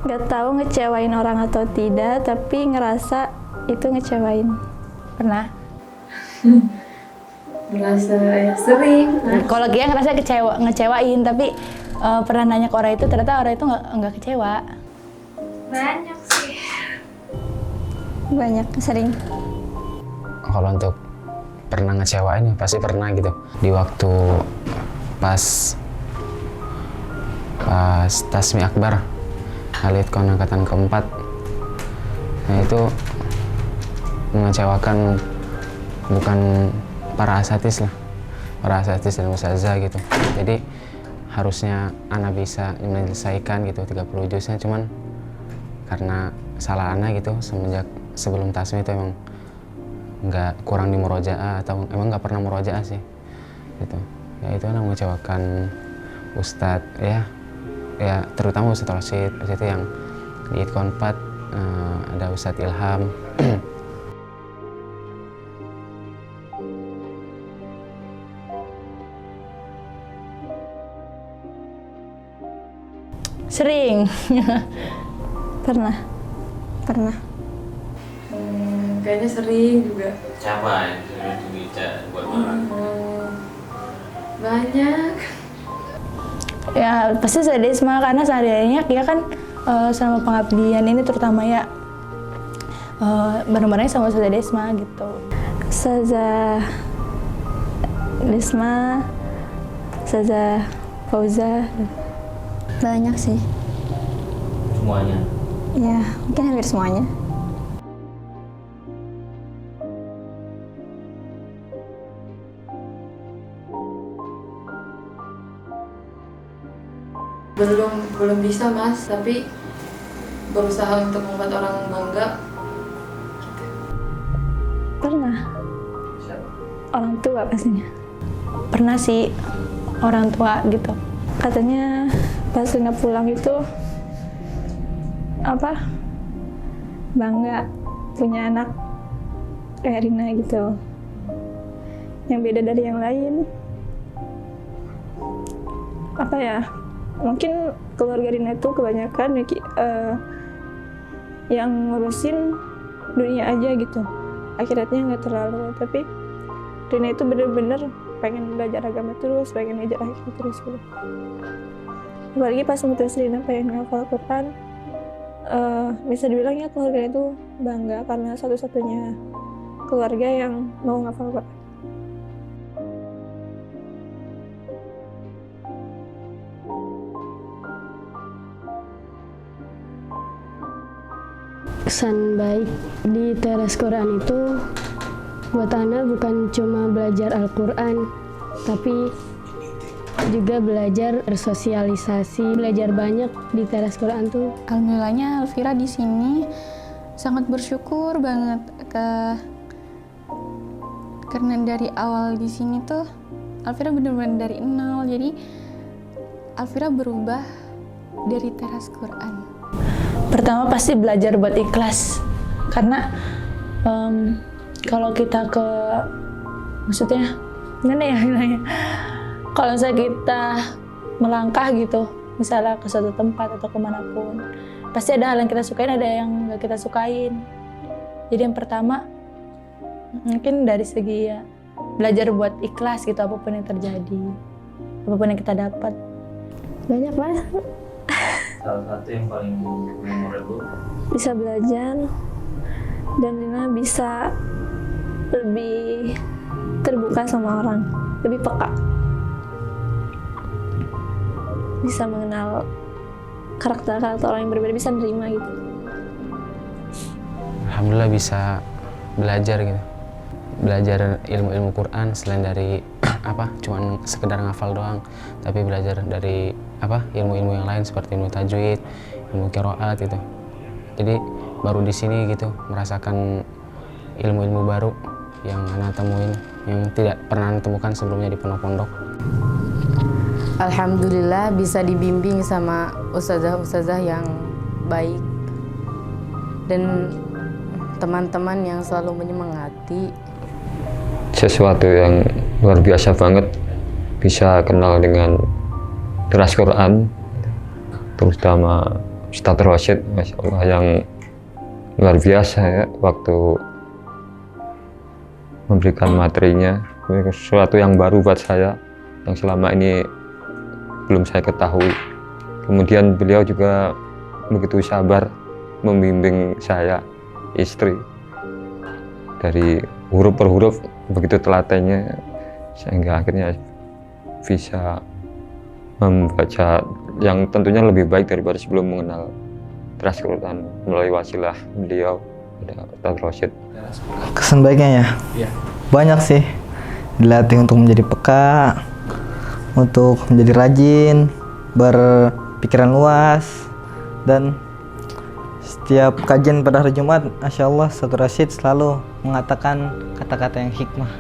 Gak tahu ngecewain orang atau tidak, tapi ngerasa itu ngecewain. Pernah? Merasa ya sering. Kalau Gia ngerasa ngecewain, tapi pernah nanya ke orang itu, ternyata orang itu nggak kecewa. Banyak sih. Banyak, sering. Kalau untuk pernah ngecewain, pasti pernah gitu. Di waktu pas Tasmi Akbar, Alitkon angkatan keempat, nah itu mengecewakan bukan para asatidz lah, para asatidz dan ustazah gitu. Jadi harusnya Ana bisa menyelesaikan gitu 30 juznya, cuman karena salah Ana gitu semenjak sebelum Tasmi itu emang kurang di murojaah atau emang nggak pernah murojaah sih gitu. Ya itu Ana mengecewakan Ustadz ya terutama Ustadz Rosyid. Itu yang di Itkon 4 ada Ustadz Ilham. Sering. Pernah. Kayaknya sering juga. Siapa yang sering bicara buat orang? Banyak. Ya pasti Sadesma, karena sehari-harinya dia kan selama pengabdian ini terutama ya bareng-barengnya sama Ustazah Desma gitu. Ustazah Desma, Ustazah Fauza, banyak sih. Semuanya. Ya mungkin hampir semuanya. Belum bisa Mas, tapi berusaha untuk membuat orang bangga. Pernah. Siapa? Orang tua pastinya. Pernah sih, orang tua gitu. Katanya pas Rina pulang itu bangga punya anak kayak Rina gitu, yang beda dari yang lain. Mungkin keluarga Rina itu kebanyakan yang ngurusin dunia aja gitu, akhiratnya nggak terlalu. Tapi Rina itu bener-bener pengen belajar agama terus, pengen ngejar akhirat terus gitu. Apalagi pas mutus Rina pengen ngafal Quran, bisa dibilangnya keluarga itu bangga karena satu-satunya keluarga yang mau ngafal Quran. Kesan baik di teras Quran itu buat Ana bukan cuma belajar Al-Quran, tapi juga belajar bersosialisasi, belajar banyak di teras Quran tuh. Alhamdulillahnya Alfira di sini sangat bersyukur banget karena dari awal di sini tuh Alfira benar-benar dari nol. Jadi Alfira berubah dari teras Quran. Pertama pasti belajar buat ikhlas, karena kalau kita maksudnya gimana ya bilangnya, kalau misalnya kita melangkah gitu, misalnya ke suatu tempat atau kemanapun, pasti ada hal yang kita sukain, ada yang nggak kita sukain. Jadi yang pertama mungkin dari segi ya belajar buat ikhlas gitu, apapun yang terjadi, apapun yang kita dapat. Banyak lah. Salah satu yang paling memorable. Bisa belajar dan Rina bisa lebih terbuka sama orang, lebih peka, bisa mengenal karakter orang yang berbeda, bisa menerima gitu. Alhamdulillah bisa belajar gitu, belajar ilmu-ilmu Quran selain dari cuman sekedar ngafal doang, tapi belajar dari ilmu-ilmu yang lain seperti ilmu tajwid, ilmu qiraat gitu. Jadi baru di sini gitu merasakan ilmu-ilmu baru yang Ana temuin, yang tidak pernah Ana temukan sebelumnya di pondok-pondok. Alhamdulillah bisa dibimbing sama ustazah-ustazah yang baik dan teman-teman yang selalu menyemangati. Sesuatu yang luar biasa banget bisa kenal dengan deras Quran, terutama Ustadz Rosyid, Masya Allah, yang luar biasa ya waktu memberikan materinya. Ini sesuatu yang baru buat saya, yang selama ini belum saya ketahui. Kemudian beliau juga begitu sabar membimbing saya, istri, dari huruf per huruf, begitu telatennya, sehingga akhirnya bisa membaca yang tentunya lebih baik daripada sebelum mengenal deras Quran melalui wasilah beliau, Ustadz Rosyid. Kesan baiknya ya? Iya. Banyak sih. Dilatih untuk menjadi peka, untuk menjadi rajin, berpikiran luas, dan setiap kajian pada hari Jumat, Masya Allah, Ustadz Rosyid selalu mengatakan kata-kata yang hikmah.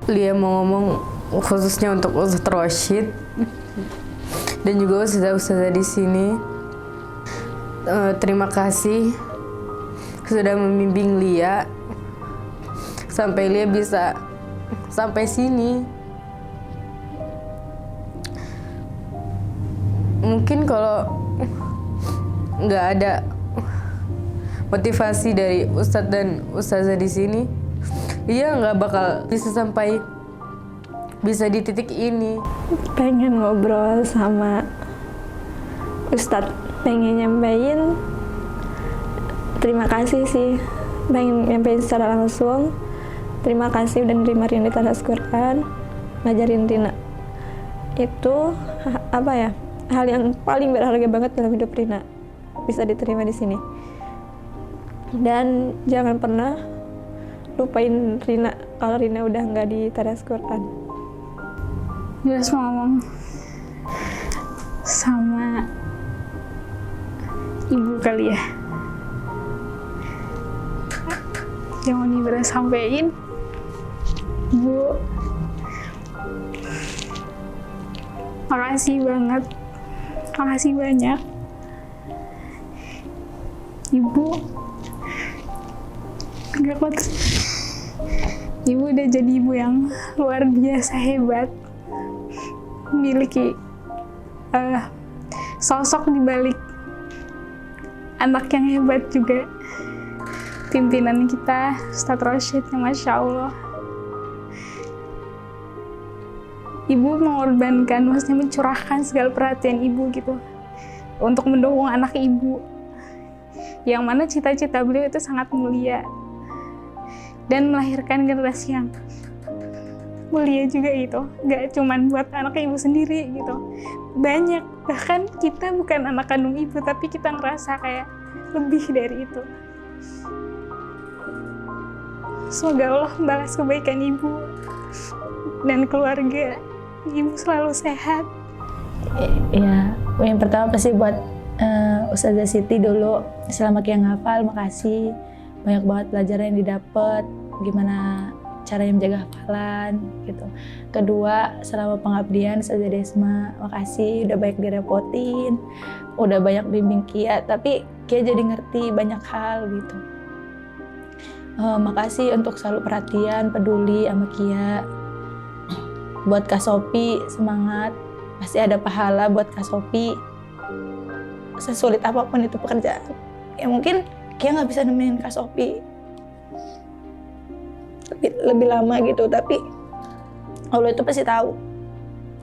Dia mau ngomong khususnya untuk Ustadz Rosyid dan juga ustazah-ustazah di sini. Terima kasih sudah membimbing Lia sampai Lia bisa sampai sini. Mungkin kalau nggak ada motivasi dari Ustadz dan ustazah di sini, Lia nggak bakal bisa sampai bisa di titik ini. Pengen ngobrol sama Ustadz, pengen nyampein terima kasih sih, pengen nyampein secara langsung terima kasih udah nerima Rina di Taras Quran, ngajarin Rina. Itu apa ya, hal yang paling berharga banget dalam hidup Rina, bisa diterima di sini. Dan jangan pernah lupain Rina kalau Rina udah nggak di Taras Quran. Jelas mau ngomong sama ibu kali ya, yang mau Nibra sampein. Bu, makasih banget, makasih banyak Ibu. Gak kuat, Ibu udah jadi ibu yang luar biasa hebat, memiliki sosok di balik anak yang hebat juga. Pimpinan kita Ustadz Rosyid yang Masya Allah, Ibu mengorbankan, maksudnya mencurahkan segala perhatian Ibu gitu untuk mendukung anak Ibu, yang mana cita-cita beliau itu sangat mulia dan melahirkan generasi yang mulia juga gitu. Gak cuman buat anak Ibu sendiri gitu, banyak, bahkan kita bukan anak kandung Ibu tapi kita ngerasa kayak lebih dari itu. Semoga Allah membalas kebaikan Ibu dan keluarga Ibu selalu sehat. Ya, yang pertama pasti buat Ustazah Siti dulu, selamat yang hafal, makasih. Banyak banget pelajaran yang didapat, gimana cara menjaga hafalan gitu. Kedua, selama pengabdian Ustazah Desma, makasih udah banyak direpotin, udah banyak bimbing Kia, tapi Kia jadi ngerti banyak hal gitu. Makasih untuk selalu perhatian, peduli sama Kia. Buat Kak Sopi, semangat, pasti ada pahala buat Kak Sopi. Sesulit apapun itu pekerjaan, ya mungkin Kia nggak bisa nemenin Kak Sopi lebih lama gitu, tapi Allah itu pasti tahu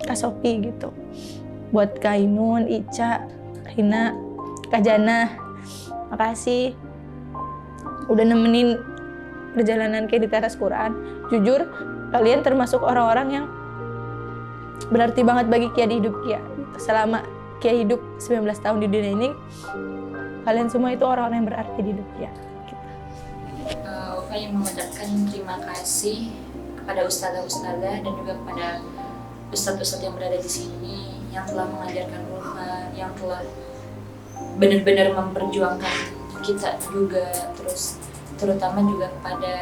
Kak Sopi gitu. Buat Kak Inun, Ica, Rina, Kak Jana, makasih udah nemenin perjalanan Kia di Taras Quran. Jujur, kalian termasuk orang-orang yang berarti banget bagi Kia di hidup Kia. Selama Kia hidup 19 tahun di dunia ini, kalian semua itu orang-orang yang berarti di hidup Kia. Ufa yang mengucapkan terima kasih kepada ustazah-ustazah dan juga kepada ustadz-ustadz yang berada di sini yang telah mengajarkan Ufa, yang telah benar-benar memperjuangkan kita juga, terus terutama juga kepada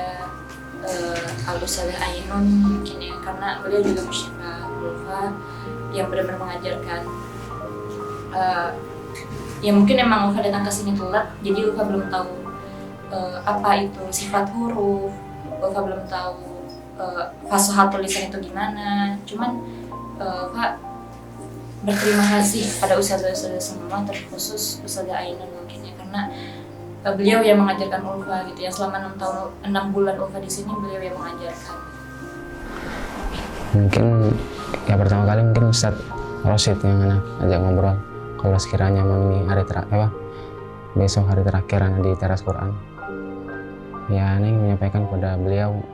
Al-Ustadzah Ainun mungkin ya, karena beliau juga musyrifah Ulfa yang benar-benar mengajarkan. Ya mungkin emang Ulfa datang ke sini telat, jadi Ulfa belum tahu apa itu sifat huruf, Ulfa belum tahu fasahat tulisan itu gimana. Cuman Ulfa berterima kasih pada ustadzah-ustadzah semua, terkhusus Ustadzah Ainun mungkin ya, karena beliau yang mengajarkan Ulfa gitu ya, selama 6 bulan Ulfa di sini beliau yang mengajarkan. Mungkin ya pertama kali mungkin Ustadz Rosyid yang Ana ajak ngobrol kalau sekiranya mau ini hari terakhir besok hari terakhir Ana di teras Quran. Ya Ana ingin menyampaikan kepada beliau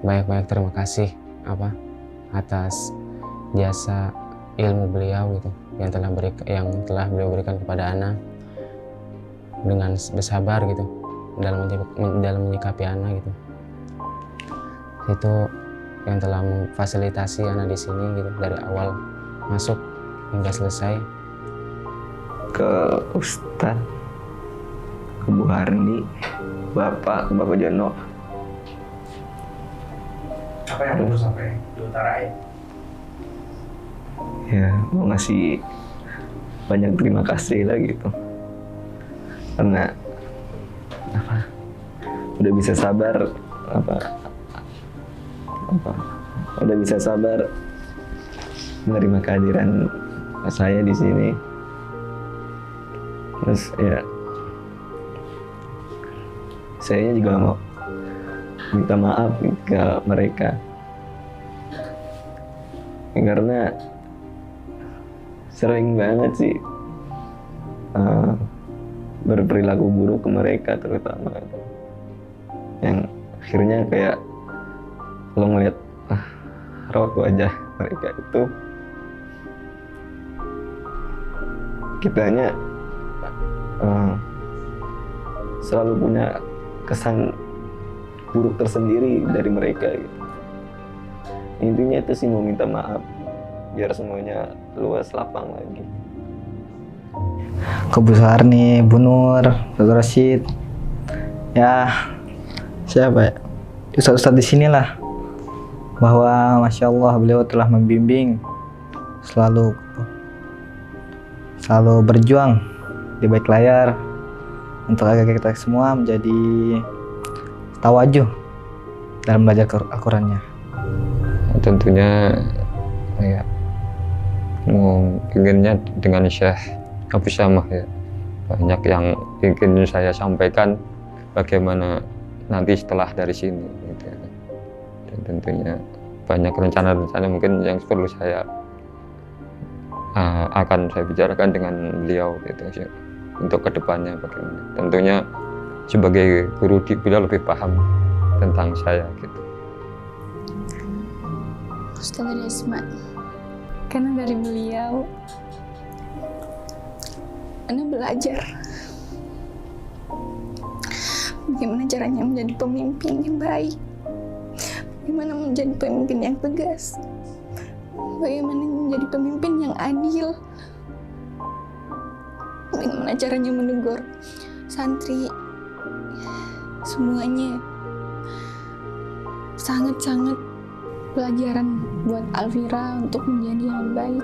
banyak-banyak terima kasih atas jasa ilmu beliau gitu yang telah beliau berikan kepada Ana dengan bersabar gitu dalam menyikapi Ana gitu. Itu yang telah memfasilitasi Ana di sini gitu dari awal masuk hingga selesai. Ke Ustadz, ke Bu Harni, Bapak Jono. Apa yang perlu sampai diutarain? Ya, mau ngasih banyak terima kasih lah gitu. Karena udah bisa sabar udah bisa sabar menerima kehadiran saya di sini. Terus ya saya juga mau minta maaf ke mereka karena sering banget sih berperilaku buruk ke mereka, terutama yang akhirnya kayak kalau ngeliat raut wajah mereka itu kitanya selalu punya kesan buruk tersendiri dari mereka gitu. Intinya itu sih mau minta maaf biar semuanya luas lapang lagi. Ke Bu Suharni, Bu Nur, Dr. Rosyid, ya siapa ya, ustadz-ustadz di sinilah, bahwa masya Allah beliau telah membimbing, selalu berjuang di balik layar untuk agar kita semua menjadi tawajuh dalam belajar Al-Qurannya. Tentunya ya inginnya dengan Syekh Abu Syamah ya, banyak yang ingin saya sampaikan bagaimana nanti setelah dari sini gitu. Dan tentunya banyak rencana-rencana mungkin yang perlu saya akan saya bicarakan dengan beliau gitu ya, untuk kedepannya bagaimana. Tentunya sebagai guru beliau lebih paham tentang saya gitu. Ustazah Desma, karena dari beliau Ana belajar bagaimana caranya menjadi pemimpin yang baik, bagaimana menjadi pemimpin yang tegas, bagaimana menjadi pemimpin yang adil, bagaimana caranya menegur santri. Semuanya sangat-sangat pelajaran buat Alvira untuk menjadi yang baik.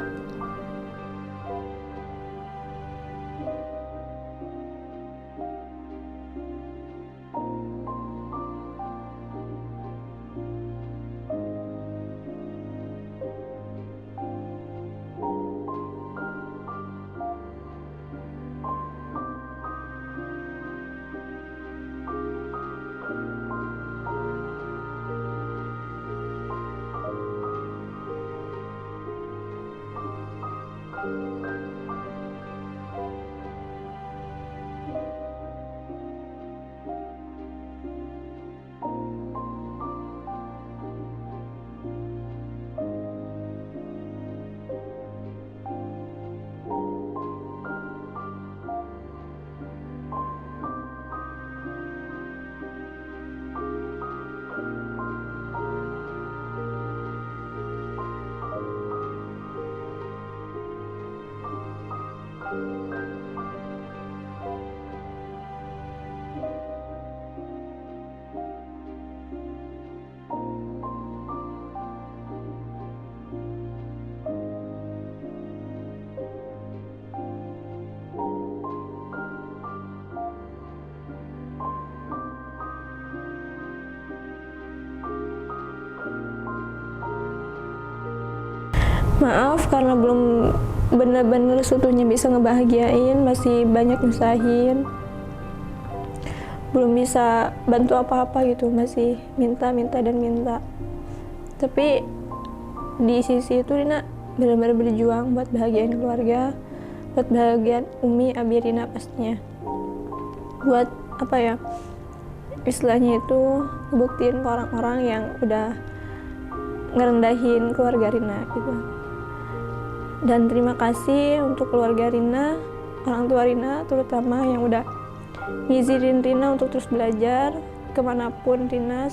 maaf karena belum benar-benar seutuhnya bisa ngebahagiain, masih banyak nyusahin, belum bisa bantu apa-apa gitu, masih minta dan minta. Tapi di sisi itu Rina benar-benar berjuang buat bahagiain keluarga, buat bahagiain Umi, Abi, Rina pastinya, buat apa ya, istilahnya itu buktiin ke orang-orang yang udah ngerendahin keluarga Rina gitu. Dan terima kasih untuk keluarga Rina, orang tua Rina terutama yang udah ngizinin Rina untuk terus belajar kemanapun. Rina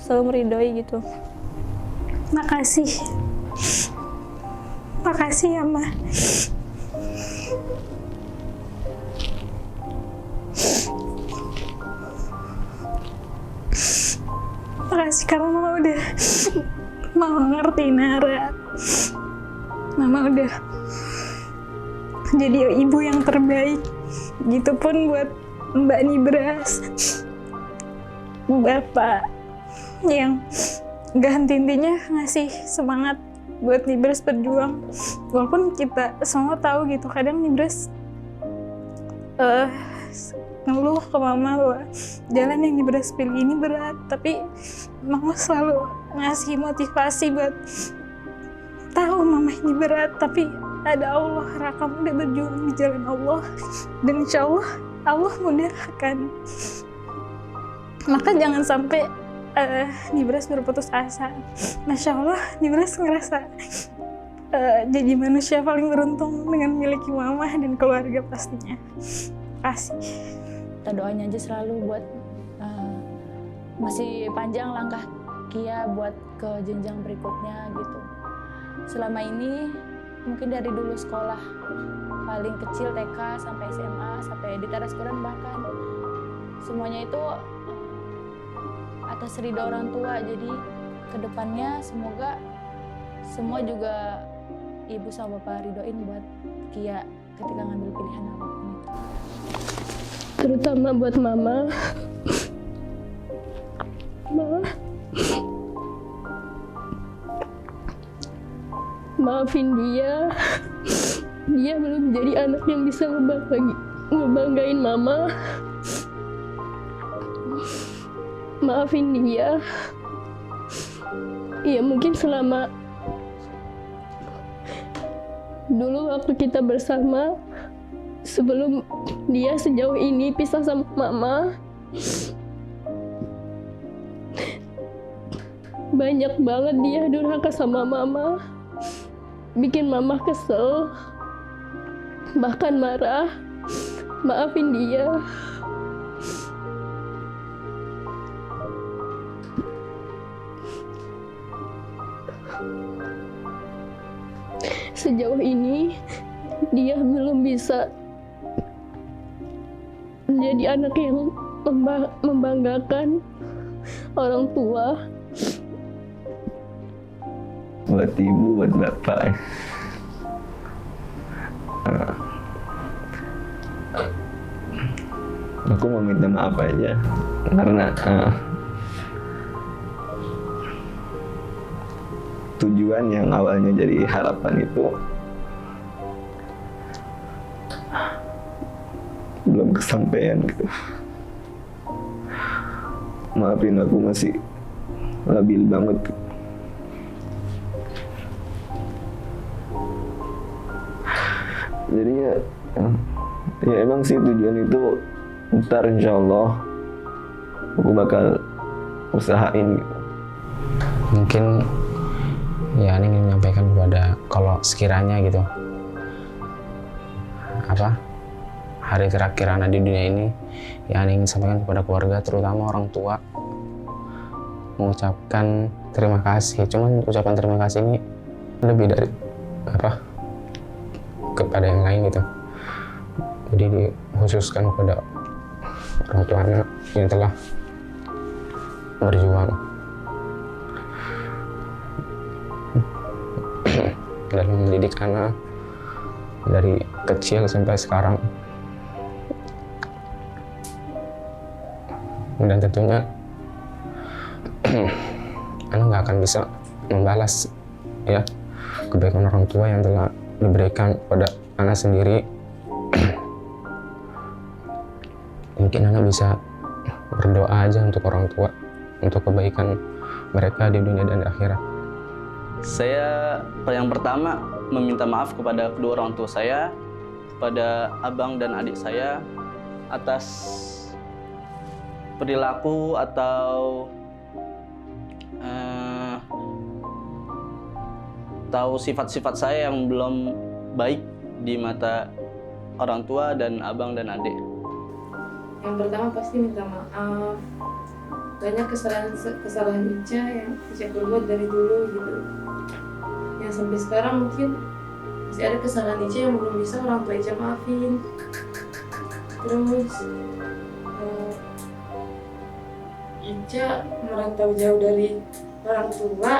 selalu meridoi gitu. Makasih ya Ma. Makasih karena Mama udah mau ngerti Nara. Mama udah jadi ibu yang terbaik. Gitupun buat Mbak Nibras, Bapak yang gak henti-hentinya ngasih semangat buat Nibras berjuang. Walaupun kita semua tahu gitu, kadang Nibras ngeluh ke Mama bahwa jalan yang Nibras pilih ini berat, tapi Mama selalu ngasih motivasi buat tahu Mama ini berat, tapi ada Allah, Raka udah berjuang di jalan Allah, dan insya Allah Allah mudahkan. Maka jangan sampai Nibras berputus asa. Masya Allah, Nibras ngerasa jadi manusia paling beruntung dengan memiliki Mama dan keluarga pastinya. Kasih. Kita doanya aja selalu buat masih panjang langkah Kia buat ke jenjang berikutnya gitu. Selama ini mungkin dari dulu sekolah paling kecil TK sampai SMA sampai di teras Quran, bahkan semuanya itu atas ridho orang tua. Jadi kedepannya semoga semua juga ibu sama bapak ridoin buat Kia ketika ngambil pilihan apapun itu. Terutama buat Mama. Maafin dia. Dia belum jadi anak yang bisa ngebanggain Mama. Maafin dia. Ya mungkin selama dulu waktu kita bersama, sebelum dia sejauh ini pisah sama Mama, banyak banget dia durhaka sama Mama, bikin Mama kesel, bahkan marah. Maafin dia. Sejauh ini dia belum bisa menjadi anak yang membanggakan orang tua. Buat ibu, buat bapak. Aku mau minta maaf aja karena tujuan yang awalnya jadi harapan itu belum kesampaian gitu. Maafin aku, masih labil banget. Jadi ya emang sih tujuan itu ntar insya Allah aku bakal usahain gitu. Mungkin ya ini ingin menyampaikan kepada, kalau sekiranya gitu hari terakhir anak di dunia ini, ya ingin sampaikan kepada keluarga, terutama orang tua, mengucapkan terima kasih. Cuman ucapan terima kasih ini lebih dari kepada yang lain gitu. Jadi dikhususkan kepada orang tua anak yang telah berjuang dalam mendidik anak dari kecil sampai sekarang. Dan tentunya anak nggak akan bisa membalas ya kebaikan orang tua yang telah diberikan kepada anak sendiri. Mungkin anak bisa berdoa aja untuk orang tua, untuk kebaikan mereka di dunia dan di akhirat. Saya yang pertama meminta maaf kepada kedua orang tua saya, kepada abang dan adik saya atas perilaku atau sifat-sifat saya yang belum baik di mata orang tua dan abang dan adik. Yang pertama pasti minta maaf. Banyak kesalahan Ica yang Ica perbuat dari dulu gitu. Yang sampai sekarang mungkin masih ada kesalahan Ica yang belum bisa orang tua Ica maafin. Terus Ica merantau jauh dari orang tua,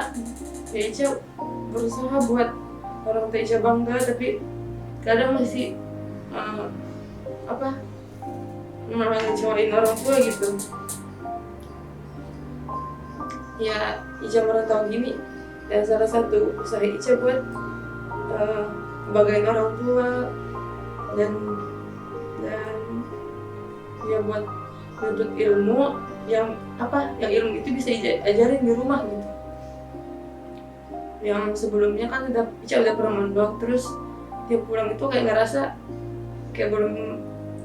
ya Ica berusaha buat orang tua Ica bangga, tapi kadang masih malah ngecewain orang tua gitu. Ya Ica merantau gini, dan salah satu usaha Ica buat banggain orang tua dan ya buat nuntut ilmu yang ilmu itu bisa ajarin di rumah gitu. Yang sebelumnya kan Ica udah pernah mondok, terus dia pulang itu kayak ngerasa kayak belum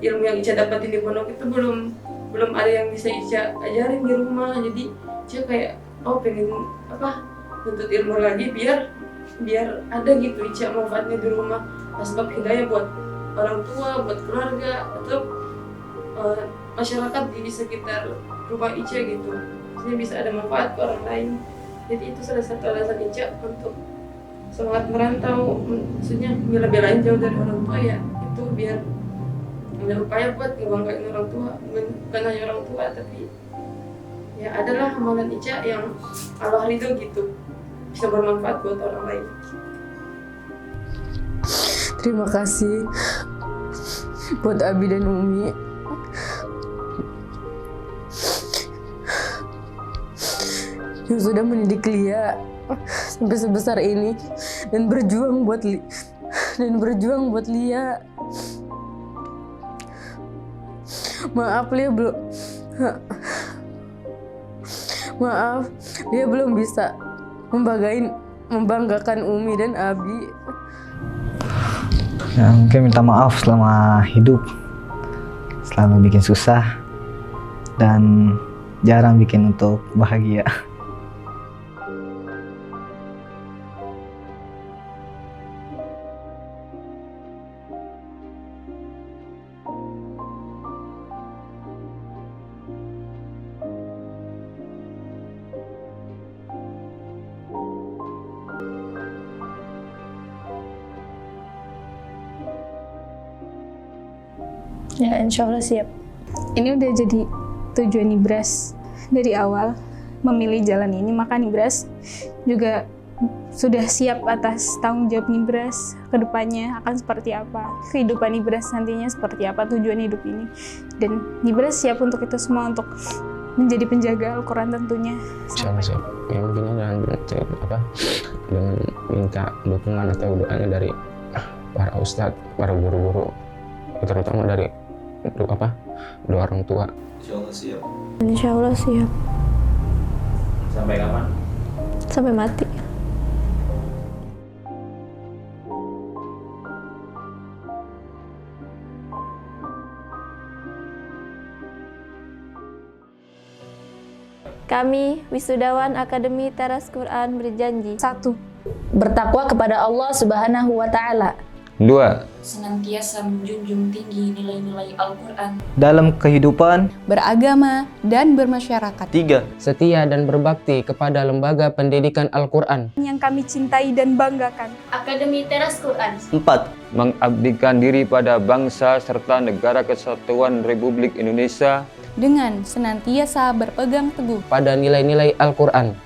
ilmu yang Ica dapatin di pondok itu belum ada yang bisa Ica ajarin di rumah. Jadi Ica kayak pengen nuntut ilmu lagi biar ada gitu Ica manfaatnya di rumah, asbab hidayah buat orang tua, buat keluarga atau masyarakat di sekitar rumah Ica gitu. Maksudnya bisa ada manfaat ke orang lain. Jadi itu salah satu alasan Ica untuk semangat merantau, maksudnya bela-belain jauh dari orang tua, ya itu biar ada upaya buat ngebanggain orang tua, bukan hanya orang tua tapi ya adalah amalan Ica yang Allah ridho gitu, bisa bermanfaat buat orang lain. Terima kasih buat Abi dan Umi. Yang sudah mendidik Lia sampai sebesar ini dan berjuang buat Lia. Maaf Lia belum bisa membanggakan Umi dan Abi. Ya, mungkin minta maaf selama hidup selalu bikin susah dan jarang bikin untuk bahagia. Ya, insya Allah siap. Ini udah jadi tujuan Nibras dari awal memilih jalan ini, maka Nibras juga sudah siap atas tanggung jawab Nibras ke depannya akan seperti apa, kehidupan Nibras nantinya seperti apa, tujuan hidup ini. Dan Nibras siap untuk itu semua, untuk menjadi penjaga Al-Quran tentunya. Insya Allah siap. Ya mungkin dengan minta dukungan atau doanya dari para ustadz, para guru-guru, terutama dari dua orang tua. Insya Allah siap. Insya Allah siap. Sampai kapan? Sampai mati. Kami, wisudawan Akademi Teras Quran berjanji. 1. Bertakwa kepada Allah Subhanahu wa Ta'ala. 2. Senantiasa menjunjung tinggi nilai-nilai Al-Quran Dalam kehidupan, beragama, dan bermasyarakat. 3. Setia dan berbakti kepada lembaga pendidikan Al-Quran Yang kami cintai dan banggakan. Akademi Teras Quran. 4. Mengabdikan diri pada bangsa serta negara kesatuan Republik Indonesia Dengan senantiasa berpegang teguh pada nilai-nilai Al-Quran